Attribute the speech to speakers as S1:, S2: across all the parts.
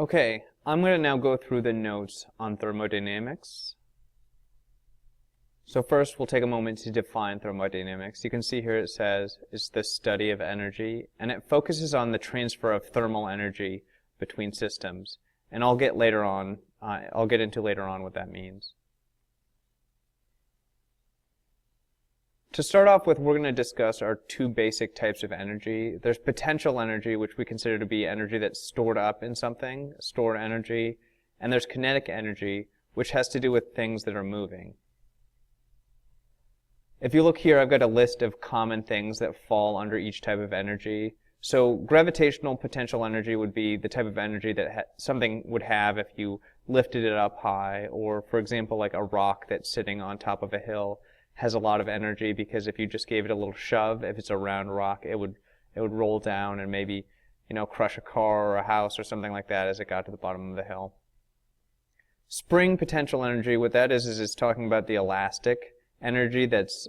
S1: Okay, I'm going to now go through the notes on thermodynamics. So first, we'll take a moment to define thermodynamics. You can see here it says it's the study of energy, and it focuses on the transfer of thermal energy between systems. And I'll get into later on what that means. To start off with, we're going to discuss our two basic types of energy. There's potential energy, which we consider to be energy that's stored up in something, stored energy, and there's kinetic energy, which has to do with things that are moving. If you look here, I've got a list of common things that fall under each type of energy. So gravitational potential energy would be the type of energy that something would have if you lifted it up high, or for example, like a rock that's sitting on top of a hill has a lot of energy because if you just gave it a little shove, if it's a round rock, it would roll down and maybe, crush a car or a house or something like that as it got to the bottom of the hill. Spring potential energy, what that is it's talking about the elastic energy that's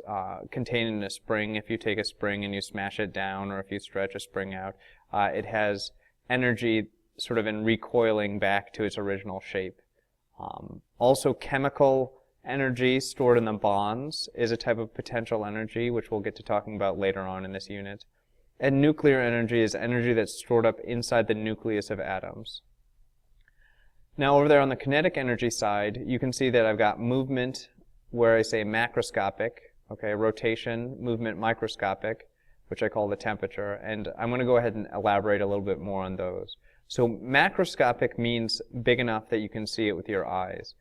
S1: contained in a spring. If you take a spring and you smash it down, or if you stretch a spring out, it has energy sort of in recoiling back to its original shape. Also, chemical energy stored in the bonds is a type of potential energy, which we'll get to talking about later on in this unit. And nuclear energy is energy that's stored up inside the nucleus of atoms. Now over there on the kinetic energy side, you can see that I've got movement, where I say macroscopic, okay, rotation, movement microscopic, which I call the temperature, and I'm going to go ahead and elaborate a little bit more on those. So macroscopic means big enough that you can see it with your eyes,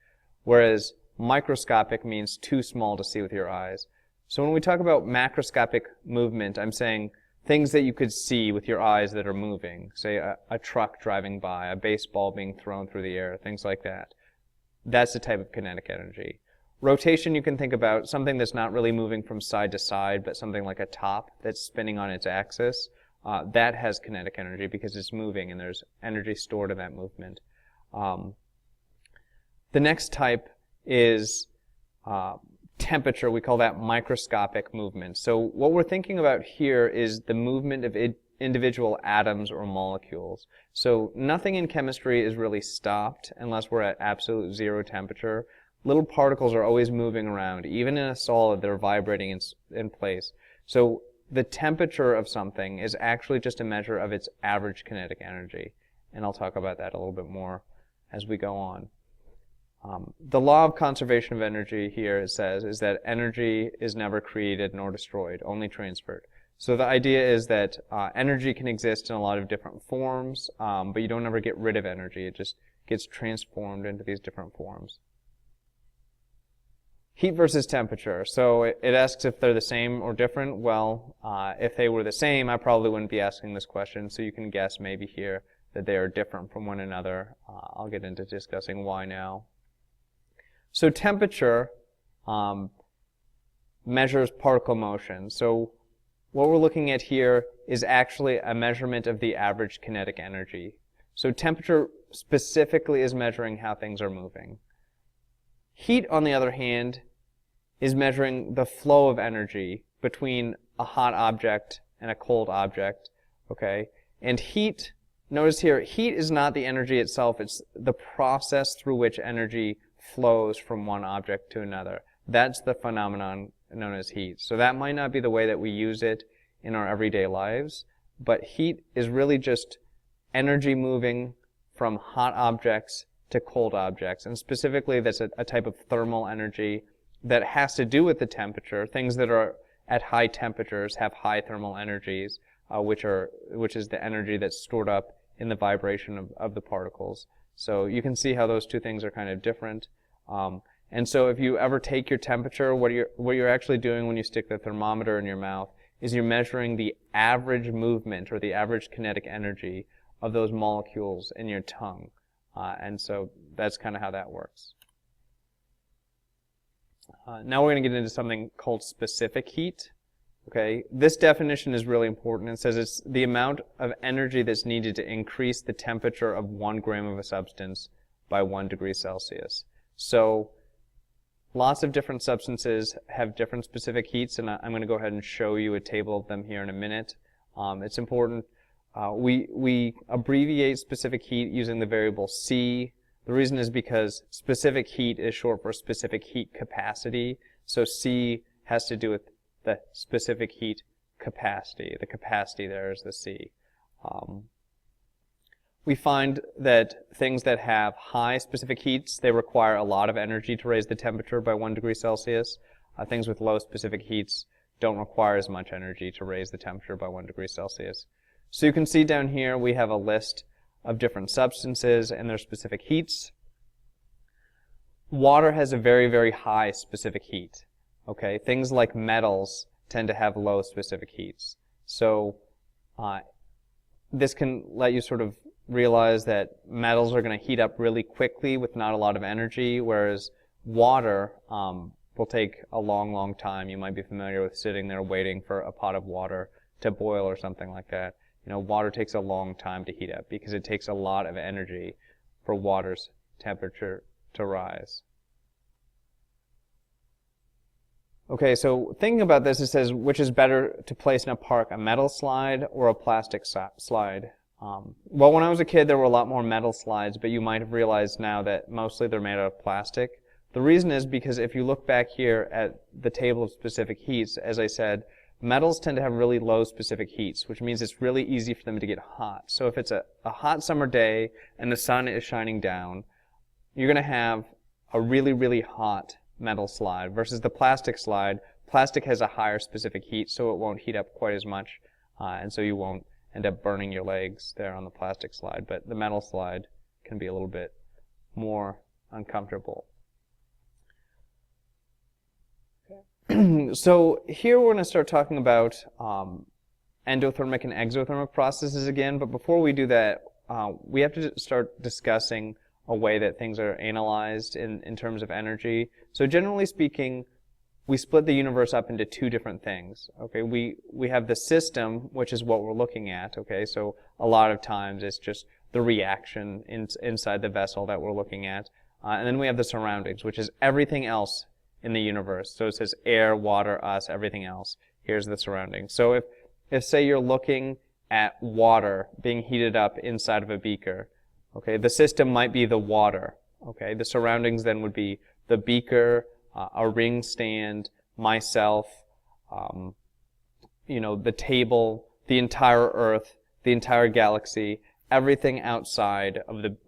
S1: whereas microscopic means too small to see with your eyes. So when we talk about macroscopic movement, I'm saying things that you could see with your eyes that are moving, say a truck driving by, a baseball being thrown through the air, things like that. That's the type of kinetic energy. Rotation, you can think about something that's not really moving from side to side, but something like a top that's spinning on its axis. That has kinetic energy because it's moving and there's energy stored in that movement. The next type is temperature. We call that microscopic movement. So what we're thinking about here is the movement of individual atoms or molecules. So nothing in chemistry is really stopped unless we're at absolute zero temperature. Little particles are always moving around. Even in a solid, they're vibrating in place. So the temperature of something is actually just a measure of its average kinetic energy. And I'll talk about that a little bit more as we go on. The law of conservation of energy here, it says, is that energy is never created nor destroyed, only transferred. So the idea is that energy can exist in a lot of different forms, but you don't ever get rid of energy. It just gets transformed into these different forms. Heat versus temperature. So it asks if they're the same or different. Well, if they were the same, I probably wouldn't be asking this question, so you can guess maybe here that they are different from one another. I'll get into discussing why now. So temperature measures particle motion. So what we're looking at here is actually a measurement of the average kinetic energy. So temperature specifically is measuring how things are moving. Heat, on the other hand, is measuring the flow of energy between a hot object and a cold object, okay? And heat, notice here, heat is not the energy itself, it's the process through which energy flows from one object to another. That's the phenomenon known as heat. So that might not be the way that we use it in our everyday lives, but heat is really just energy moving from hot objects to cold objects. And specifically, that's a type of thermal energy that has to do with the temperature. Things that are at high temperatures have high thermal energies, which is the energy that's stored up in the vibration of the particles. So you can see how those two things are kind of different. And so if you ever take your temperature, what you're actually doing when you stick the thermometer in your mouth is you're measuring the average movement or the average kinetic energy of those molecules in your tongue. And so that's kind of how that works. Now we're going to get into something called specific heat. Okay, this definition is really important. It says it's the amount of energy that's needed to increase the temperature of 1 gram of a substance by 1 degree Celsius. So lots of different substances have different specific heats, and I'm going to go ahead and show you a table of them here in a minute. It's important We abbreviate specific heat using the variable C. The reason is because specific heat is short for specific heat capacity. So C has to do with the specific heat capacity. The capacity there is the C. We find that things that have high specific heats, they require a lot of energy to raise the temperature by 1 degree Celsius. Things with low specific heats don't require as much energy to raise the temperature by 1 degree Celsius. So you can see down here we have a list of different substances and their specific heats. Water has a very, very high specific heat. Okay, things like metals tend to have low specific heats. So this can let you sort of realize that metals are going to heat up really quickly with not a lot of energy, whereas water will take a long, long time. You might be familiar with sitting there waiting for a pot of water to boil or something like that. You know, water takes a long time to heat up because it takes a lot of energy for water's temperature to rise. Okay, so thinking about this, it says which is better to place in a park, a metal slide or a plastic slide? Well, when I was a kid, there were a lot more metal slides, but you might have realized now that mostly they're made out of plastic. The reason is because if you look back here at the table of specific heats, as I said, metals tend to have really low specific heats, which means it's really easy for them to get hot. So if it's a hot summer day and the sun is shining down, you're going to have a really, really hot metal slide versus the plastic slide. Plastic has a higher specific heat, so it won't heat up quite as much, and so you won't end up burning your legs there on the plastic slide. But the metal slide can be a little bit more uncomfortable. So here we're going to start talking about endothermic and exothermic processes again, but before we do that, we have to start discussing a way that things are analyzed in terms of energy. So generally speaking, we split the universe up into two different things. Okay, we have the system, which is what we're looking at. Okay, so a lot of times it's just the reaction inside the vessel that we're looking at. And then we have the surroundings, which is everything else in the universe. So it says air, water, us, everything else. Here's the surroundings. So if say you're looking at water being heated up inside of a beaker, okay, the system might be the water. Okay, the surroundings then would be the beaker, a ring stand, myself, you know, the table, the entire Earth, the entire galaxy. Everything outside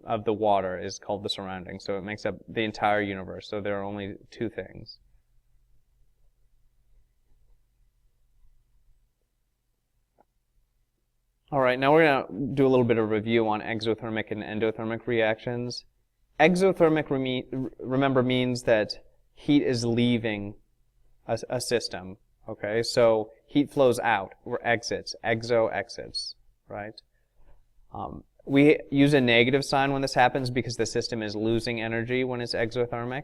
S1: of the water is called the surroundings. So it makes up the entire universe. So there are only two things. All right, now we're going to do a little bit of review on exothermic and endothermic reactions. Exothermic, remember, means that heat is leaving a system. Okay, so heat flows out or exits. Exo exits, right? We use a negative sign when this happens because the system is losing energy when it's exothermic.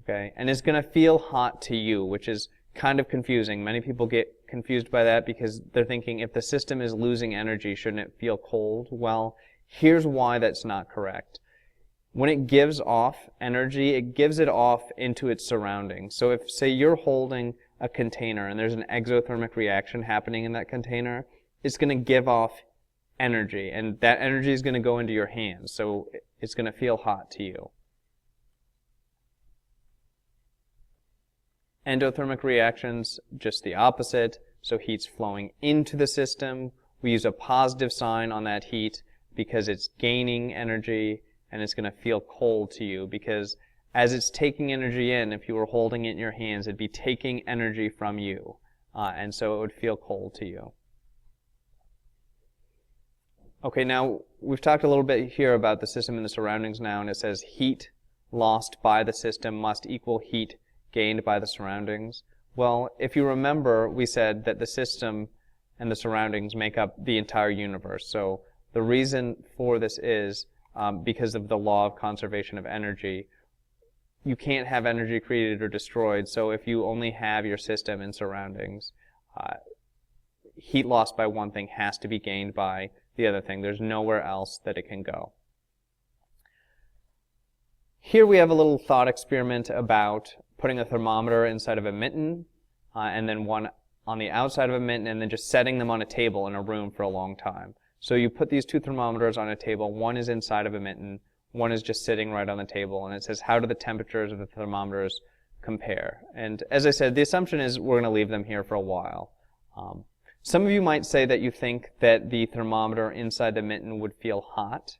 S1: Okay, and it's going to feel hot to you, which is kind of confusing. Many people get confused by that because they're thinking if the system is losing energy, shouldn't it feel cold? Well, here's why that's not correct. When it gives off energy, it gives it off into its surroundings. So if, say, you're holding a container and there's an exothermic reaction happening in that container, it's going to give off energy, and that energy is going to go into your hands, so it's going to feel hot to you. Endothermic reactions, just the opposite. So heat's flowing into the system. We use a positive sign on that heat because it's gaining energy, and it's going to feel cold to you because as it's taking energy in, if you were holding it in your hands, it'd be taking energy from you, and so it would feel cold to you. Okay, now we've talked a little bit here about the system and the surroundings now, and it says heat lost by the system must equal heat gained by the surroundings. Well, if you remember, we said that the system and the surroundings make up the entire universe. So the reason for this is because of the law of conservation of energy. You can't have energy created or destroyed, so if you only have your system and surroundings, heat lost by one thing has to be gained by the other thing. There's nowhere else that it can go. Here we have a little thought experiment about putting a thermometer inside of a mitten and then one on the outside of a mitten and then just setting them on a table in a room for a long time. So you put these two thermometers on a table. One is inside of a mitten. One is just sitting right on the table. And it says, how do the temperatures of the thermometers compare? And as I said, the assumption is we're going to leave them here for a while. Some of you might say that you think that the thermometer inside the mitten would feel hot.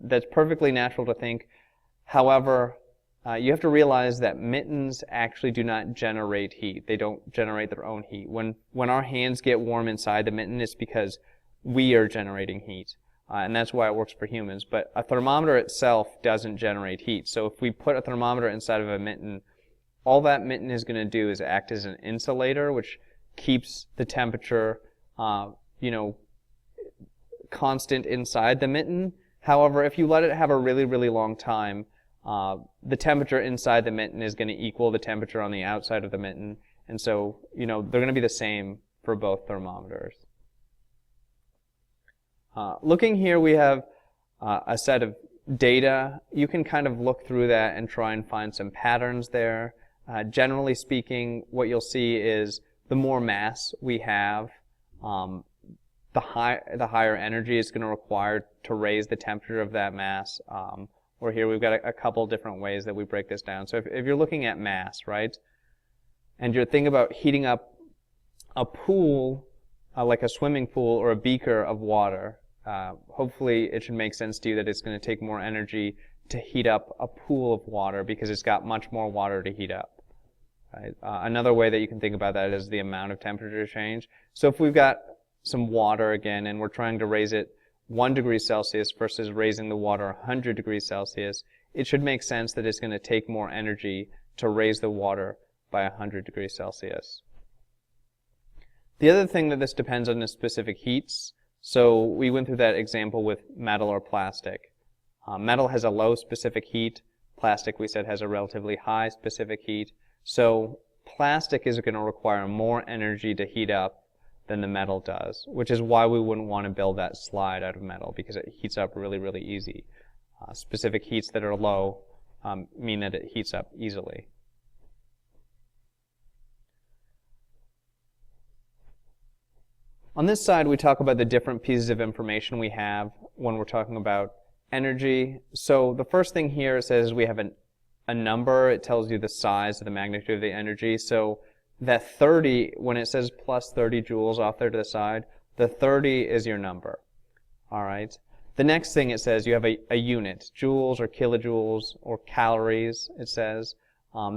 S1: That's perfectly natural to think. However, you have to realize that mittens actually do not generate heat. They don't generate their own heat. When our hands get warm inside the mitten, it's because we are generating heat. And that's why it works for humans. But a thermometer itself doesn't generate heat. So if we put a thermometer inside of a mitten, all that mitten is going to do is act as an insulator, which keeps the temperature, constant inside the mitten. However, if you let it have a really, really long time, the temperature inside the mitten is going to equal the temperature on the outside of the mitten. And so, they're going to be the same for both thermometers. Looking here, we have a set of data. You can kind of look through that and try and find some patterns there. Generally speaking, what you'll see is the more mass we have, the higher energy it's going to require to raise the temperature of that mass. Or here we've got a couple different ways that we break this down. So if you're looking at mass, right, and you're thinking about heating up a pool, like a swimming pool or a beaker of water, hopefully it should make sense to you that it's going to take more energy to heat up a pool of water because it's got much more water to heat up. Right? Another way that you can think about that is the amount of temperature change. So if we've got some water again and we're trying to raise it 1 degree Celsius versus raising the water 100 degrees Celsius, it should make sense that it's going to take more energy to raise the water by 100 degrees Celsius. The other thing that this depends on is specific heats. So we went through that example with metal or plastic. Metal has a low specific heat. Plastic, we said, has a relatively high specific heat. So plastic is going to require more energy to heat up than the metal does, which is why we wouldn't want to build that slide out of metal because it heats up really, really easy. Specific heats that are low mean that it heats up easily. On this side, we talk about the different pieces of information we have when we're talking about energy. So the first thing here, it says we have a number. It tells you the size of the magnitude of the energy. So that 30, when it says plus 30 joules off there to the side, the 30 is your number. All right. The next thing it says you have a unit, joules or kilojoules or calories, it says.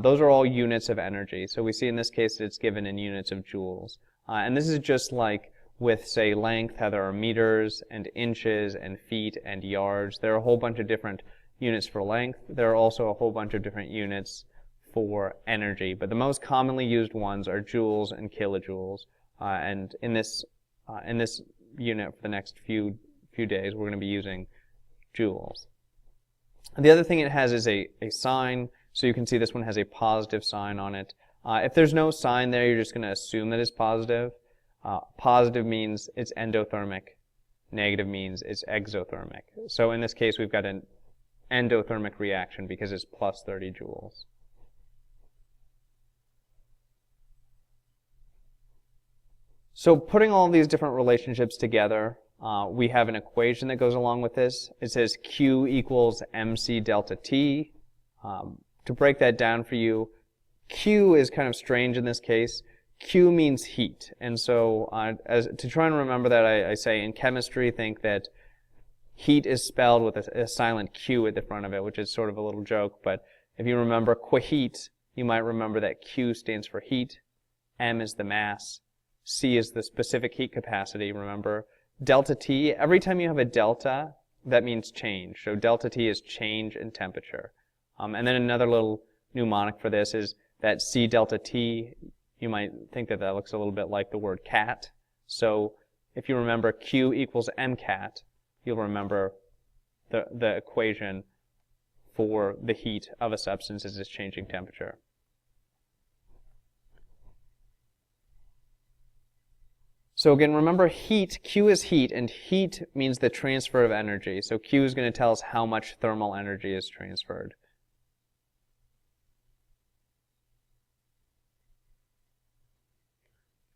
S1: Those are all units of energy. So we see in this case that it's given in units of joules. And this is just like with, say, length, how there are meters and inches and feet and yards. There are a whole bunch of different units for length. There are also a whole bunch of different units for energy, but the most commonly used ones are joules and kilojoules. And in this unit for the next few days, we're going to be using joules. And the other thing it has is a sign. So you can see this one has a positive sign on it. If there's no sign there, you're just going to assume that it's positive. Positive means it's endothermic. Negative means it's exothermic. So in this case, we've got an endothermic reaction because it's plus 30 joules. So putting all these different relationships together, we have an equation that goes along with this. It says Q equals mc delta T. To break that down for you, Q is kind of strange in this case. Q means heat. And so to try and remember that, I say in chemistry, think that heat is spelled with a silent Q at the front of it, which is sort of a little joke. But if you remember Quaheat, you might remember that Q stands for heat, M is the mass, C is the specific heat capacity, remember. Delta T, every time you have a delta, that means change. So delta T is change in temperature. And then another little mnemonic for this is that C delta T, you might think that looks a little bit like the word cat. So if you remember Q equals mcAT, you'll remember the equation for the heat of a substance as it's changing temperature. So again, remember heat, Q is heat, and heat means the transfer of energy. So Q is going to tell us how much thermal energy is transferred.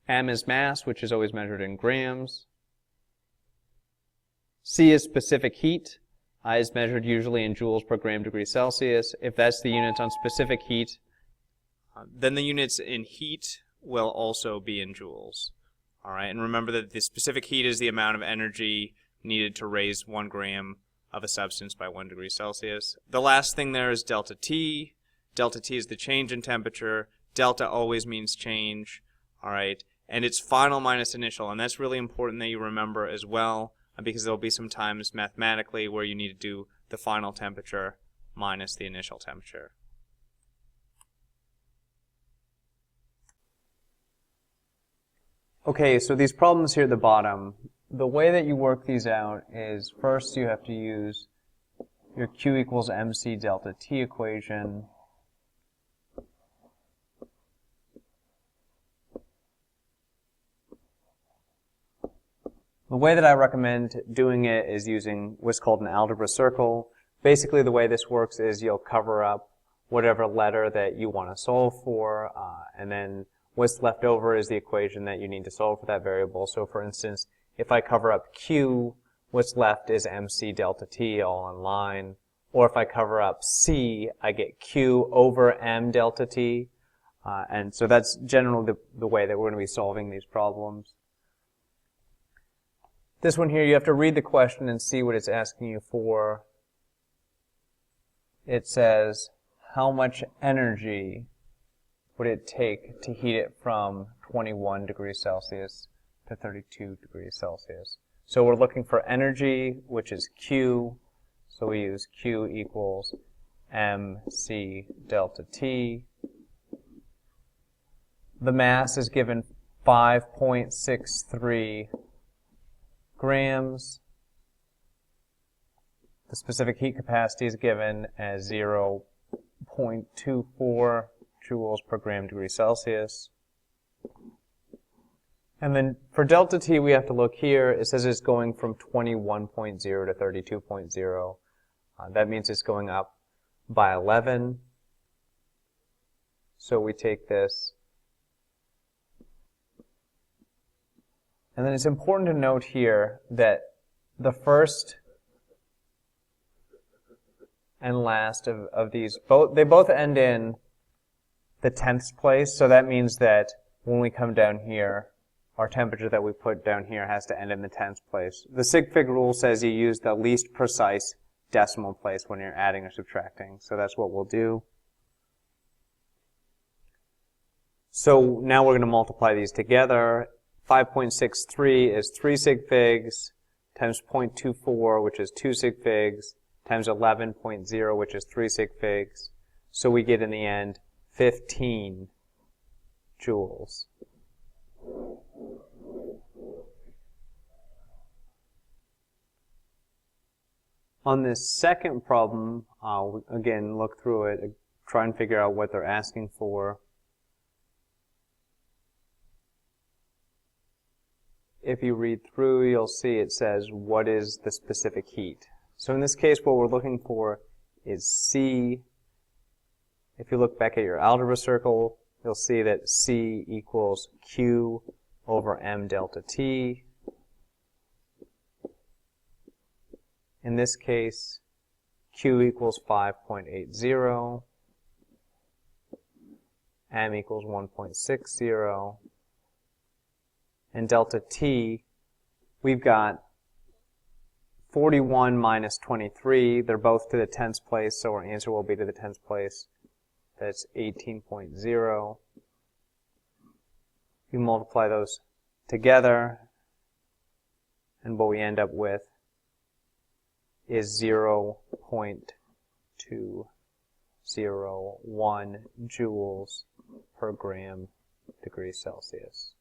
S1: M is mass, which is always measured in grams. C is specific heat. Is measured usually in joules per gram degree Celsius. If that's the units on specific heat, then the units in heat will also be in joules. All right, and remember that the specific heat is the amount of energy needed to raise 1 gram of a substance by 1 degree Celsius. The last thing there is delta T. Delta T is the change in temperature. Delta always means change. All right, and it's final minus initial, and that's really important that you remember as well, because there'll be some times mathematically where you need to do the final temperature minus the initial temperature. Okay, so these problems here at the bottom, the way that you work these out is first you have to use your Q equals mc delta T equation. The way that I recommend doing it is using what's called an algebra circle. Basically, the way this works is you'll cover up whatever letter that you want to solve for, and then what's left over is the equation that you need to solve for that variable. So for instance, if I cover up Q, what's left is mc delta T all in line. Or if I cover up C, I get Q over m delta T. And so that's generally the way that we're going to be solving these problems. This one here, you have to read the question and see what it's asking you for. It says, how much energy would it take to heat it from 21 degrees Celsius to 32 degrees Celsius? So we're looking for energy, which is Q. So we use Q equals mc delta T. The mass is given 5.63 grams. The specific heat capacity is given as 0.24 joules per gram degree Celsius. And then for delta T, we have to look here. It says it's going from 21.0 to 32.0. That means it's going up by 11. So we take this. And then it's important to note here that the first and last of these, they both end in the 10th place. So that means that when we come down here, our temperature that we put down here has to end in the 10th place. The sig fig rule says you use the least precise decimal place when you're adding or subtracting. So that's what we'll do. So now we're going to multiply these together. 5.63 is 3 sig figs times 0.24, which is 2 sig figs, times 11.0, which is 3 sig figs. So we get in the end 15 joules. On this second problem, again, look through it, try and figure out what they're asking for. If you read through, you'll see it says, what is the specific heat? So in this case, what we're looking for is C. If you look back at your algebra circle, you'll see that C equals Q over m delta T. In this case, Q equals 5.80, m equals 1.60, and delta T, we've got 41 minus 23. They're both to the 10th place, so our answer will be to the 10th place. That's 18.0. You multiply those together, and what we end up with is 0.201 joules per gram degree Celsius.